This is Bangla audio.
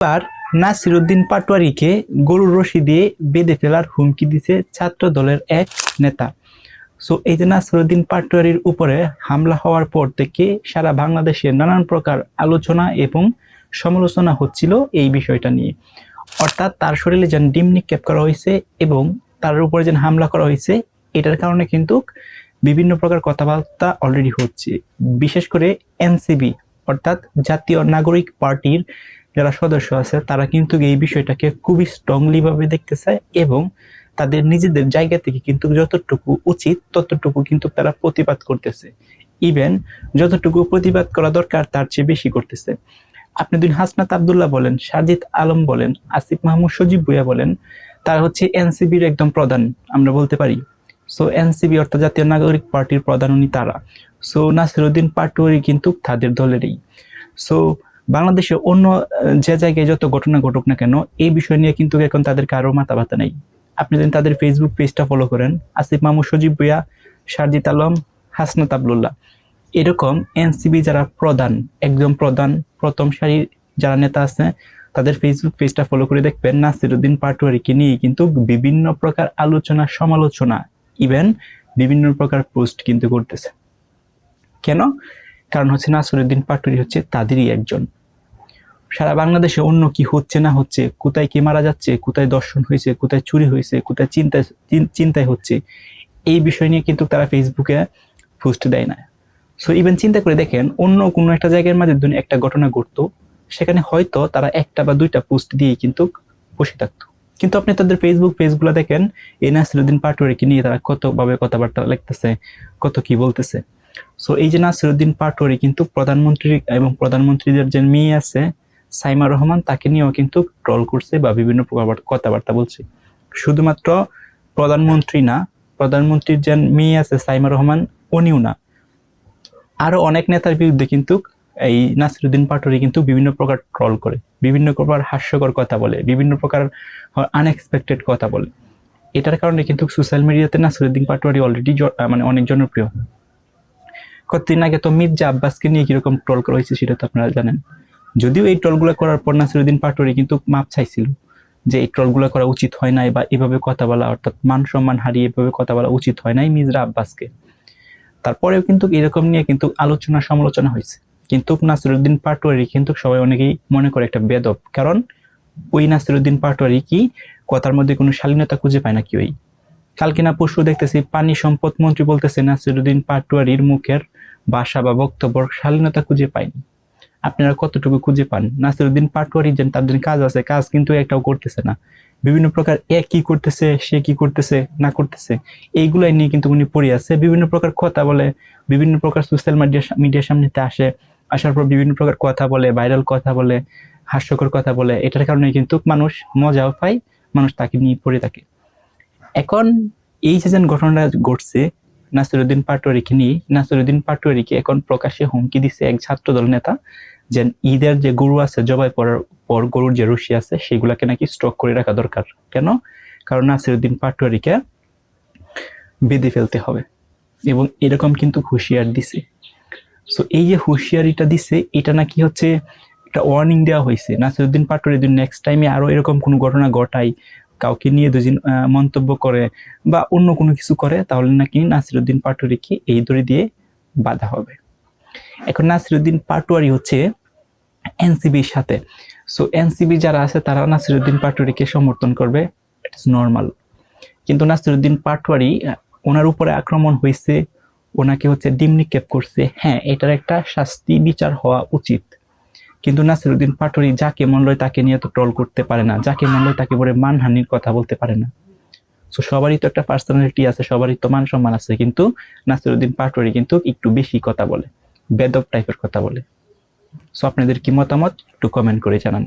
এবার নাসিরউদ্দিন পাটোয়ারীকে গরুর রশি দিয়ে বেঁধে ফেলার হুমকি দিছে ছাত্র দলের এক নেতা। সো এই যে নাসিরউদ্দিন পাটোয়ারীর উপরে হামলা হওয়ার পর থেকে সারা বাংলাদেশে নানান প্রকার আলোচনা এবং সমালোচনা হচ্ছিল এই বিষয়টা নিয়ে। অর্থাৎ তার শরীরে যেন ডিম নিক্ষেপ করা হয়েছে এবং তার উপরে যেন হামলা করা হয়েছে, এটার কারণে কিন্তু বিভিন্ন প্রকার কথাবার্তা অলরেডি হচ্ছে। বিশেষ করে এনসিবি অর্থাৎ জাতীয় নাগরিক পার্টির যারা সদস্য আছে তারা কিন্তু এই বিষয়টাকে খুবই স্ট্রংলি ভাবে দেখতেছে এবং তাদের নিজেদের জায়গা থেকে কিন্তু যতটুকু উচিত ততটুকু কিন্তু তারা প্রতিবাদ করতেছে। ইভেন যতটুকু প্রতিবাদ করা দরকার তার চেয়ে বেশি করতেছে। আপনি যদি হাসনাত আব্দুল্লাহ বলেন, সাজিদ আলম বলেন, আসিফ মাহমুদ সজীব ভুঁইয়া বলেন, তারা হচ্ছে এনসিবির একদম প্রধান আমরা বলতে পারি। সো এনসিবি অর্থাৎ জাতীয় নাগরিক পার্টির প্রধান উনি তারা। সো নাসিরউদ্দিন পাটোয়ারী কিন্তু তাদের দলেরই। সো বাংলাদেশে অন্য যে জায়গায় যত ঘটনা ঘটুক না কেন এই বিষয় নিয়ে কিন্তু এখন তাদের কারো মাথা ব্যথা নেই। আপনি যদি তাদের ফেসবুক পেজটা ফলো করেন, আসিফ মাহমুদ সজীব ভুঁইয়া, সাজিদ আলম, হাসনাত আব্দুল্লাহ, এরকম এনসিবি যারা প্রধান, একদম প্রধান প্রথম সারির যারা নেতা আছে তাদের ফেসবুক পেজটা ফলো করে দেখবেন নাসিরউদ্দিন পাটোয়ারীকে নিয়ে কিন্তু বিভিন্ন প্রকার আলোচনা সমালোচনা ইভেন বিভিন্ন প্রকার পোস্ট কিন্তু করতেছে। কেন? কারণ হচ্ছে নাসিরউদ্দিন পাটোয়ারী হচ্ছে তাদেরই একজন। সারা বাংলাদেশে অন্য কি হচ্ছে না হচ্ছে, কোথায় কে মারা যাচ্ছে, কোথায় দর্শন হয়েছে, কোথায় চুরি হয়েছে, কোথায় চিন্তায় হচ্ছে, এই বিষয় নিয়ে কিন্তু তারা ফেসবুকে পোস্ট দেয় না। সো ইভেন চিন্তা করে দেখেন অন্য কোনো একটা জায়গার মাঝে একটা ঘটনা ঘটতো, সেখানে হয়তো তারা একটা বা দুইটা পোস্ট দিয়ে কিন্তু বসে থাকতো। কিন্তু আপনি তাদের ফেসবুক পেজগুলো দেখেন এই নাসিরউদ্দিন পাটোয়ারীকে নিয়ে তারা কতভাবে কথাবার্তা লিখতেছে, কত কি বলতেছে। সো এই যে নাসিরউদ্দিন পাটোয়ারী কিন্তু প্রধানমন্ত্রী এবং প্রধানমন্ত্রীদের যে মেয়ে আছে সাইমা রহমান, তাকে নিয়েও কিন্তু ট্রল করছে বা বিভিন্ন প্রকার কথাবার্তা বলছে। শুধুমাত্র প্রধানমন্ত্রী না, প্রধানমন্ত্রীর যে মেয়ে আছে সাইমা রহমান উনিও না, আরো অনেক নেতার বিরুদ্ধে কিন্তু এই নাসিরউদ্দিন পাটোয়ারী কিন্তু বিভিন্ন প্রকার ট্রল করে, বিভিন্ন প্রকার হাস্যকর কথা বলে, বিভিন্ন প্রকার আনএক্সপেক্টেড কথা বলে। এটার কারণে কিন্তু সোশ্যাল মিডিয়াতে নাসিরউদ্দিন পাটোয়ারী অলরেডি মানে অনেক জনপ্রিয়। কতদিন আগে তো মির্জা আব্বাসকে নিয়ে কিরকম ট্রল করা হয়েছে সেটা তো আপনারা জানেন। যদিও এই ট্রলগুলো করার পর নাসিরউদ্দিন পাটোয়ারী কিন্তু মাপ চাইছিল যে এই ট্রলগুলো করা উচিত হয় নাই বা এভাবে কথা বলা অর্থাৎ মান সম্মান হারিয়ে এভাবে কথা বলা উচিত হয় নাই মির্জা আব্বাসকে। তারপরেও কিন্তু এরকম নিয়ে কিন্তু আলোচনা সমালোচনা হয়েছে। কিন্তু নাসিরউদ্দিন পাটোয়ারী কিন্তু সবাই অনেকেই মনে করে একটা বেদব, কারণ ওই নাসিরউদ্দিন পাটোয়ারী কি কথার মধ্যে কোনো শালীনতা খুঁজে পায় না কি? ওই কালকে না পরশু দেখতেছি পানি সম্পদ মন্ত্রী বলতেছে নাসিরউদ্দিন পাটোয়ারীর মুখের ভাষা বা বক্তব্য শালীনতা খুঁজে পায়নি। আপনারা কতটুকু খুঁজে পান? নাসিরউদ্দিন পাটোয়ারী যে তাদের কাজ আছে, কাজ কিন্তু একটাও করতেছে না। বিভিন্ন প্রকার কি করতেছে, সে কি করতেছে না করতেছে, এইগুলাই নিয়ে কিন্তু উনি পড়ে আছে। বিভিন্ন প্রকার কথা বলে, বিভিন্ন প্রকার সোশ্যাল মিডিয়ার সামনেতে আসে, আসার পর বিভিন্ন প্রকার কথা বলে, ভাইরাল কথা বলে, হাস্যকর কথা বলে। এটার কারণে কিন্তু মানুষ মজাও পায়, মানুষ তাকে নিয়ে পড়ে থাকে। এখন এই যে ঘটনাটা ঘটছে নাসিরউদ্দিন পাটোয়ারীকে নিয়ে, নাসিরউদ্দিন পাটোয়ারীকে এখন প্রকাশ্যে হুমকি দিচ্ছে এক ছাত্রদল নেতা যে ঈদের যে গরু আছে জবাই করার পর গরুর যে রশি আছে সেগুলাকে নাকি স্টক করে রাখা দরকার। কেন? কারণ নাসিরউদ্দিন পাটোয়ারীকে বেঁধে ফেলতে হবে এবং এরকম কিন্তু হুঁশিয়ার দিছে। সো এই যে হুঁশিয়ারিটা দিছে এটা নাকি হচ্ছে একটা ওয়ার্নিং দেওয়া হয়েছে নাসিরউদ্দিন পাটোয়ারী যদি নেক্সট টাইমে আরো এরকম কোনো ঘটনা ঘটায়, কাউকে নিয়ে দুদিন মন্তব্য করে বা অন্য কোনো কিছু করে, তাহলে নাকি নাসিরউদ্দিন পাটোয়ারীকে এই দড়ি দিয়ে বাঁধা হবে। এখন নাসিরউদ্দিন পাটোয়ারী হচ্ছে এনসিবির সাথে। সো এনসিবি যারা আছে তারা নাসিরউদ্দিন পাটোয়ারীকে সমর্থন করবে, ইটস নর্মাল। কিন্তু নাসিরউদ্দিন পাটোয়ারী ওনার উপরে আক্রমণ হয়েছে, ওনাকে হচ্ছে ডিম নিক্ষেপ করছে, হ্যাঁ এটার একটা শাস্তি বিচার হওয়া উচিত। কিন্তু নাসিরউদ্দিন পাটোয়ারী যাকে মন লয় তাকে নিয়ে তো ট্রল করতে পারে না, যাকে মন লয় তাকে বলে মানহানির কথা বলতে পারে না। সো সবারই তো একটা পার্সোনালিটি আছে, সবারই তো মান সম্মান আছে, কিন্তু নাসিরউদ্দিন পাটোয়ারী কিন্তু একটু বেশি কথা বলে, বেদব টাইপের কথা বলে। সো আপনাদের কি মতামত একটু কমেন্ট করে জানান।